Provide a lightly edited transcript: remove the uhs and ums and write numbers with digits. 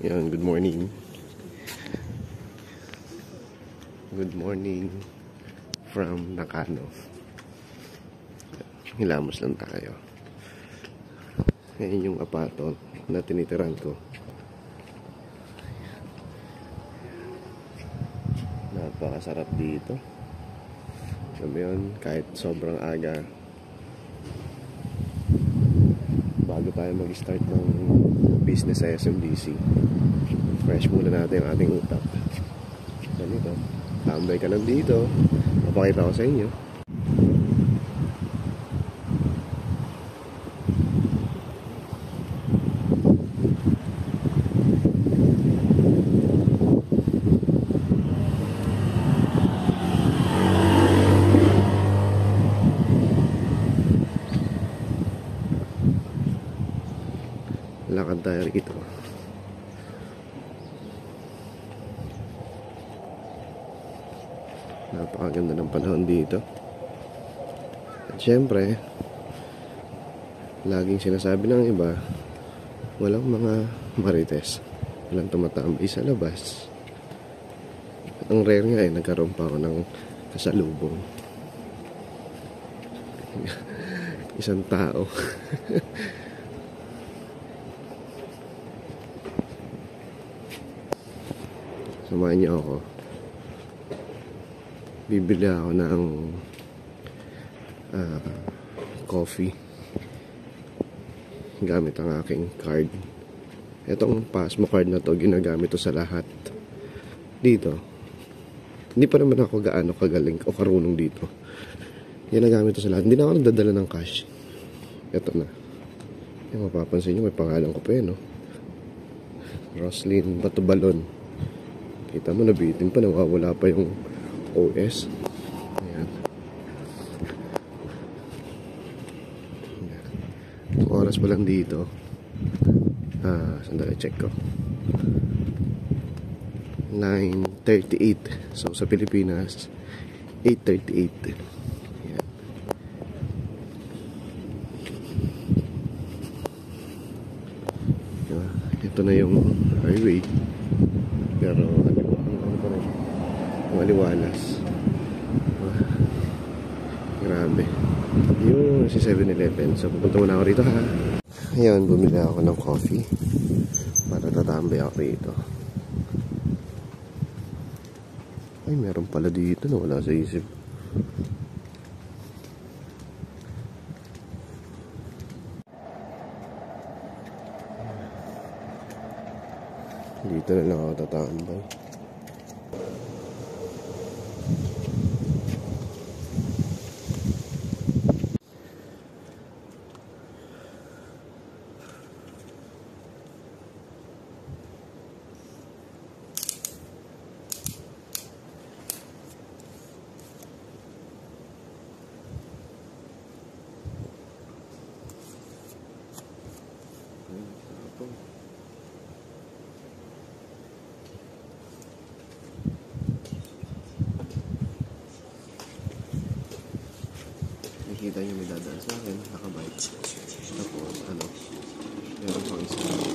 Yan, good morning. Good morning from Nakano. Hilamos lang tayo. Ngayon yung apartment na tinitiran ko. Napakasarap dito. Sabi yun, kahit sobrang aga, bago tayo mag-start ng business sa SMDC, fresh muna natin ang ating utak. Ganito, tambay ka lang dito. Papakita ko sa inyo. Lakad tayo rito. Napakaganda ng panahon dito. At syempre, laging sinasabi ng iba, walang mga marites, walang tumatambay sa labas. Ang rare nga nagkaroon pa ako ng kasalubong. Isang tao. Samahan niyo ako. Bibili ako ng coffee gamit ang aking card. Itong Pasmo card na to, ginagamit to sa lahat dito. Hindi pa naman ako gaano kagaling o karunong dito. Ginagamit to sa lahat. Hindi na ako nagdadala ng cash. Ito na. Yung mapapansin nyo, may pangalan ko pa yun, no? Roslyn Batubalon. Kita mo, nabitin pa, nawawala pa yung OS. Ayan. Ang oras pa lang dito. Sandali, check ko. 9:38. So, sa Pilipinas, 8:38. Ayan. Ito na yung highway. Pero ano pa rin, maliwalas. Grabe. Yung si 7-Eleven. So pupunta muna ako rito, ha. Ayan, bumili ako ng coffee para tatambay ako rito. Ay, meron pala dito na wala sa isip. Dito na lang ako tatambay. Nakikita nyo may dadaan sa akin, nakabike. Tapos, meron pang isa.